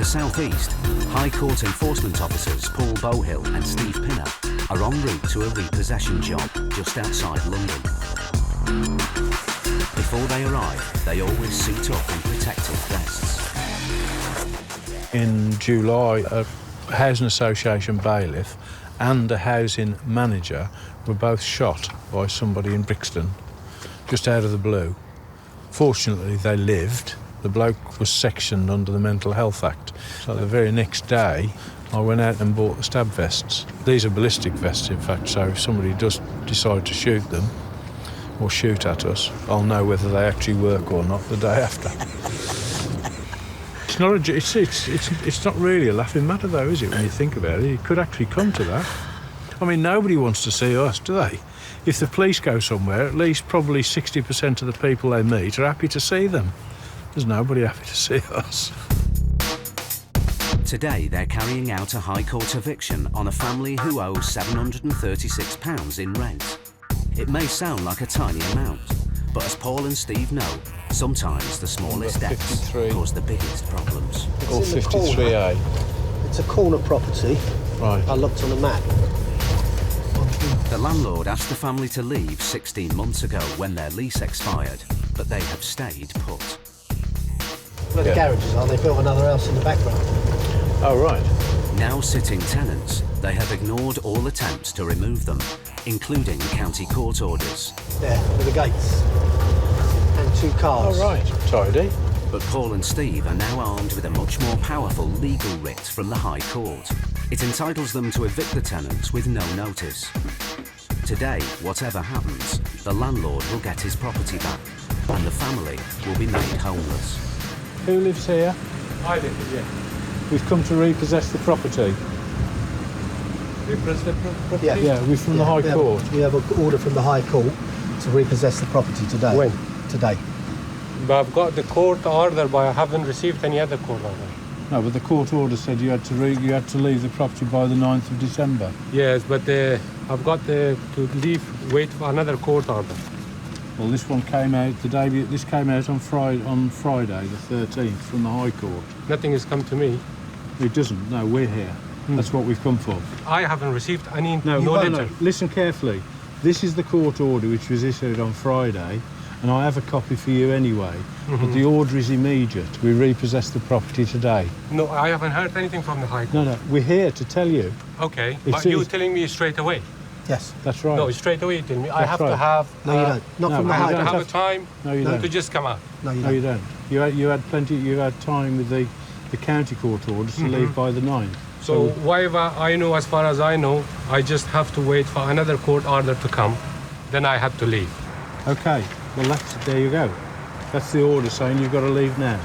the southeast, High Court enforcement officers Paul Bohill and Steve Pinner are en route to a repossession job just outside London. Before they arrive, they always suit up in protective vests. In July, a housing association bailiff and a housing manager were both shot by somebody in Brixton, just out of the blue. Fortunately, they lived. The bloke was sectioned under the Mental Health Act. So the very next day, I went out and bought the stab vests. These are ballistic vests, in fact, so if somebody does decide to shoot them or shoot at us, I'll know whether they actually work or not the day after. It's not really a laughing matter, though, is it, when you think about it? It could actually come to that. I mean, nobody wants to see us, do they? If the police go somewhere, at least probably 60% of the people they meet are happy to see them. There's nobody happy to see us. Today, they're carrying out a High Court eviction on a family who owe £736 in rent. It may sound like a tiny amount, but as Paul and Steve know, sometimes the smallest debts cause the biggest problems. Or 53A. It's a corner property. Right. I looked on the map. The landlord asked the family to leave 16 months ago when their lease expired, but they have stayed put. Where the garages are, they built another house in the background. Oh, right. Now sitting tenants, they have ignored all attempts to remove them, including county court orders. There, with the gates. And 2 cars. Oh, right. Tidy. But Paul and Steve are now armed with a much more powerful legal writ from the High Court. It entitles them to evict the tenants with no notice. Today, whatever happens, the landlord will get his property back, and the family will be made homeless. Who lives here? I live here. We've come to repossess the property. Repossess the property? Yeah. Yeah, we're from the High Court. We have an order from the High Court to repossess the property today. When? Today. But I've got the court order, but I haven't received any other court order. No, but the court order said you had to leave the property by the 9th of December. Yes, but I've got to leave, wait for another court order. Well, this one came out this came out on Friday, the 13th, from the High Court. Nothing has come to me. It doesn't. No, we're here. That's what we've come for. I haven't received any No, letter. No. Listen carefully. This is the court order which was issued on Friday, and I have a copy for you anyway. But the order is immediate. We repossess the property today. No, I haven't heard anything from the High Court. No, we're here to tell you. Okay, but you're telling me straight away? Yes. That's right. No, straight away you tell me. I That's have right. to have... No, you don't. Not from the I High have Court. to have a time don't. to just come out. No, No, you don't. You had plenty. You had time with the county court orders to leave by the 9th. So whatever I know, as far as I know, I just have to wait for another court order to come. Then I have to leave. Okay. Well, there you go. That's the order saying you've got to leave now.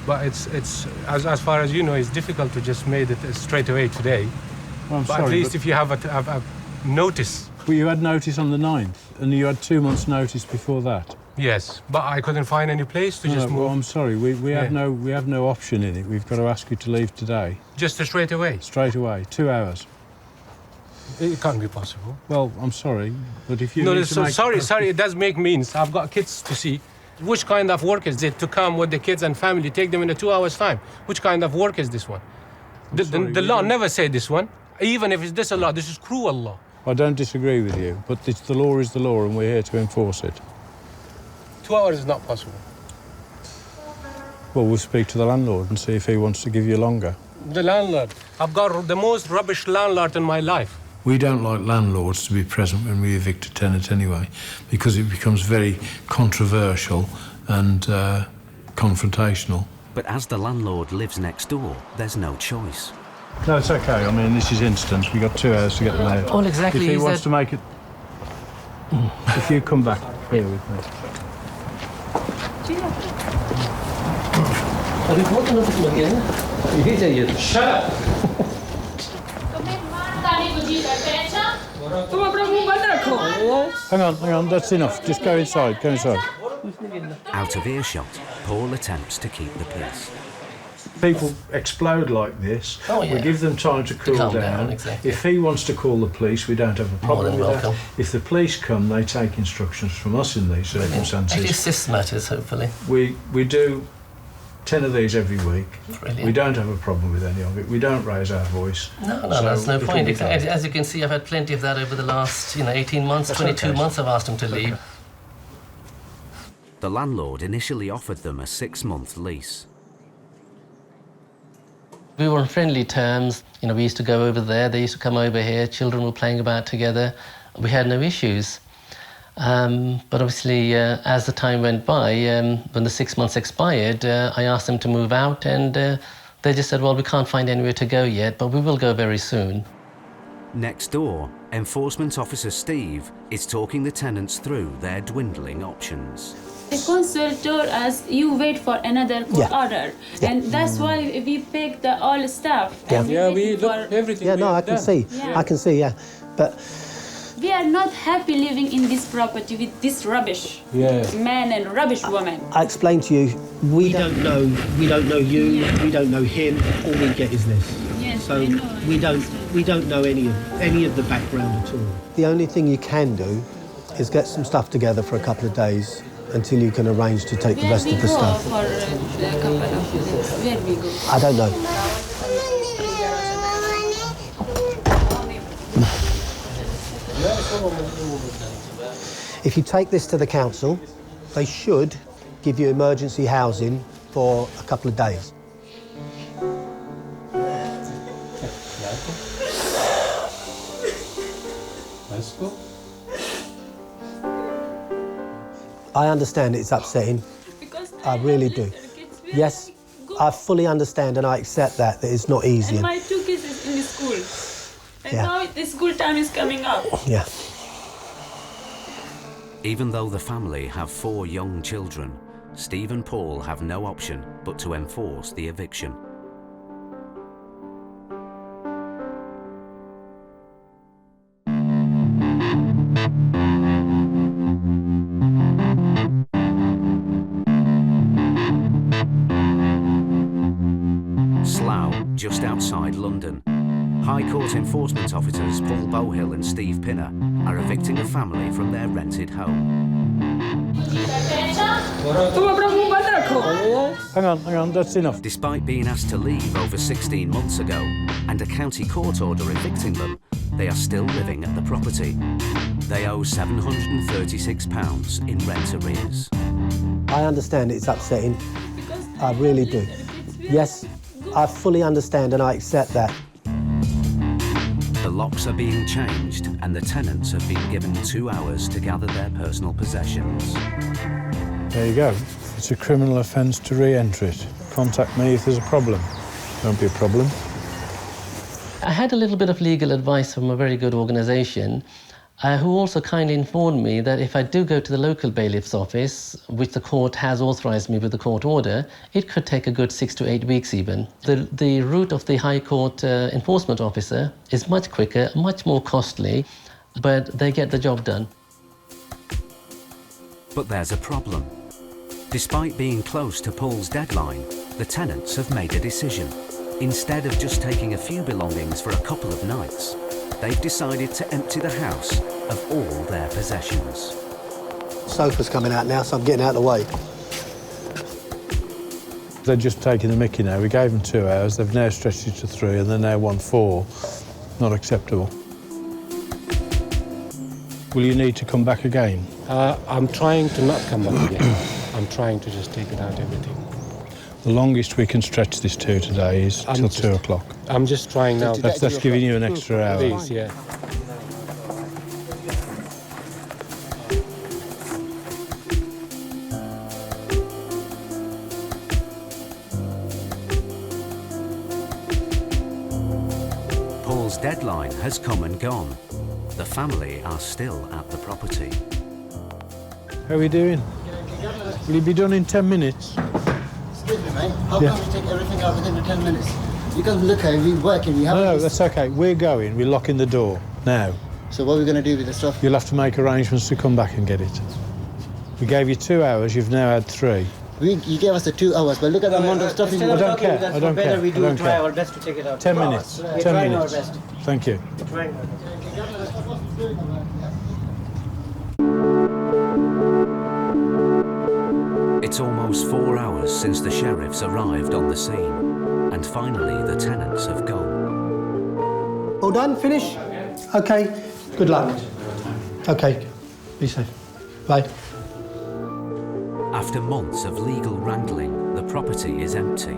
But it's as far as you know, it's difficult to just make it straight away today. Well, I'm But sorry, at least if you have a notice. Well, you had notice on the 9th, and you had 2 months' notice before that. Yes, but I couldn't find any place to just move. Well, I'm sorry. We have no option in it. We've got to ask you to leave today. Just straight away. Straight away. 2 hours. It can't be possible. Well, I'm sorry, but if you No, need so, to sorry. It does make means. I've got kids to see. Which kind of work is it to come with the kids and family, take them in 2 hours' time? Which kind of work is this one? The law never said this one. Even if it's this a law, this is cruel law. I don't disagree with you, but the law is the law, and we're here to enforce it. 2 hours is not possible. Well, we'll speak to the landlord and see if he wants to give you longer. The landlord. I've got the most rubbish landlord in my life. We don't like landlords to be present when we evict a tenant anyway, because it becomes very controversial and confrontational. But as the landlord lives next door, there's no choice. No, it's okay. I mean, this is instance. We've got 2 hours to get them out. All exactly If he is wants that... to make it... If you come back here with me. Shut up! Hang on. That's enough. Just go inside. Out of earshot, Paul attempts to keep the peace. People explode like this. Oh, yeah. We give them time to cool calm down. down, exactly. If he wants to call the police, we don't have a problem with welcome. that. If the police come, they take instructions from us in these circumstances. It assists matters, hopefully. We do 10 of these every week. Brilliant. We don't have a problem with any of it. We don't raise our voice. No, So there's no it'll point. be fine. As you can see, I've had plenty of that over the last 18 months, That's 22 okay. months I've asked them to leave. The landlord initially offered them a 6-month lease. We were on friendly terms. We used to go over there, they used to come over here, children were playing about together. We had no issues. But obviously, as the time went by, when the 6 months expired, I asked them to move out, and they just said, well, we can't find anywhere to go yet, but we will go very soon. Next door, Enforcement Officer Steve is talking the tenants through their dwindling options. The council told us you wait for another court order, and that's why we picked the all staff. And Yeah, we waited look for- everything. Yeah, no, we I have can done. see. Yeah. I can see, yeah. But We are not happy living in this property with this rubbish Yeah. man and rubbish woman. I explained to you, we don't know you, we don't know him. All we get is this. Yes, So I know. we don't know any of the background at all. The only thing you can do is get some stuff together for a couple of days until you can arrange to take the Where rest we of the go stuff. for a couple of days? Where we go? I don't know. If you take this to the council, they should give you emergency housing for a couple of days. I understand it's upsetting. Because I really have do. little kids. Where Yes, we go? I fully understand and I accept that it's not easy. And my 2 kids is in the school. And Yeah. now the school time is coming up. Yeah. Even though the family have 4 young children, Steve and Paul have no option but to enforce the eviction. Slough, just outside London. High Court enforcement officers Paul Bowhill and Steve Pinner are evicting a family from their rented home. Hang on, that's enough. Despite being asked to leave over 16 months ago and a county court order evicting them, they are still living at the property. They owe £736 in rent arrears. I understand it's upsetting. Because I really do. little kids, where Yes, I fully understand and I accept that. The locks are being changed and the tenants have been given 2 hours to gather their personal possessions. There you go. It's a criminal offence to re-enter it. Contact me if there's a problem. Won't be a problem. I had a little bit of legal advice from a very good organisation who also kindly informed me that if I do go to the local bailiff's office, which the court has authorised me with the court order, it could take a good 6 to 8 weeks even. The route of the High Court enforcement officer is much quicker, much more costly, but they get the job done. But there's a problem. Despite being close to Paul's deadline, the tenants have made a decision. Instead of just taking a few belongings for a couple of nights, they've decided to empty the house of all their possessions. Sofa's coming out now, so I'm getting out of the way. They're just taking the mickey now. We gave them 2 hours. They've now stretched it to 3 and they now want 4. Not acceptable. Will you need to come back again? I'm trying to not come back again. I'm trying to just take it out everything. The longest we can stretch this to today is till 2 o'clock. I'm just trying now. That's giving you an extra hour. Please, yeah. Paul's deadline has come and gone. The family are still at the property. How are we doing? Will you be done in 10 minutes? Excuse me, mate. How come you take everything out within the 10 minutes? You can look at it, we're working, we haven't... No, that's okay. We're going. We're locking the door now. So what are we going to do with the stuff? You'll have to make arrangements to come back and get it. We gave you 2 hours. You've now had 3. You gave us the 2 hours, but look at the amount of stuff you I don't care. I don't care. We I don't try care. our best to take it out. 10 minutes. 10 minutes. Thank you. It's almost 4 hours since the sheriffs arrived on the scene, and finally the tenants have gone. All done? Finish? Okay. Good luck. Okay. Be safe. Bye. After months of legal wrangling, the property is empty.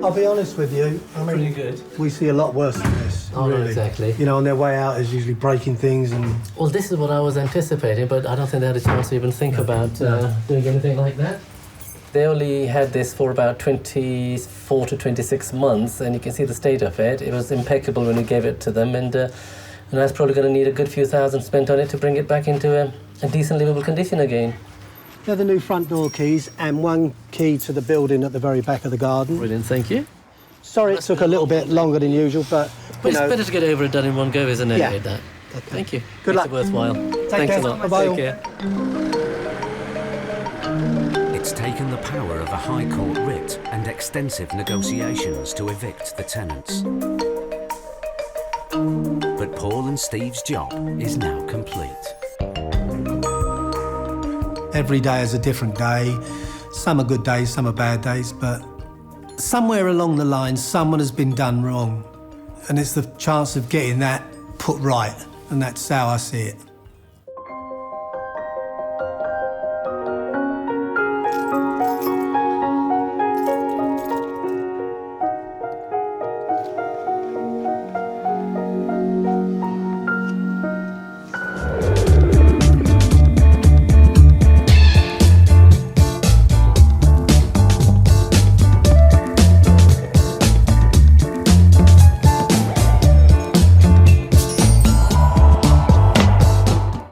I'll be honest with you. I mean, Pretty good. we see a lot worse than this. Oh, no, really. exactly. You know, on their way out is usually breaking things and. Well, this is what I was anticipating, but I don't think they had a chance to even think about doing anything like that. They only had this for about 24 to 26 months, and you can see the state of it. It was impeccable when we gave it to them, and that's probably going to need a good few thousand spent on it to bring it back into a decent livable condition again. They're the new front door keys and one key to the building at the very back of the garden. Brilliant, thank you. Sorry it took a little bit longer than usual, but, But it's better to get over it done in one go, isn't it? Yeah. That. Thank you. Good Makes luck. it worthwhile. Thanks care. a lot. Bye-bye all. Take care. It's taken the power of a High Court writ and extensive negotiations to evict the tenants. But Paul and Steve's job is now complete. every day is a different day. Some are good days, some are bad days, but somewhere along the line, someone has been done wrong. And it's the chance of getting that put right, and that's how I see it.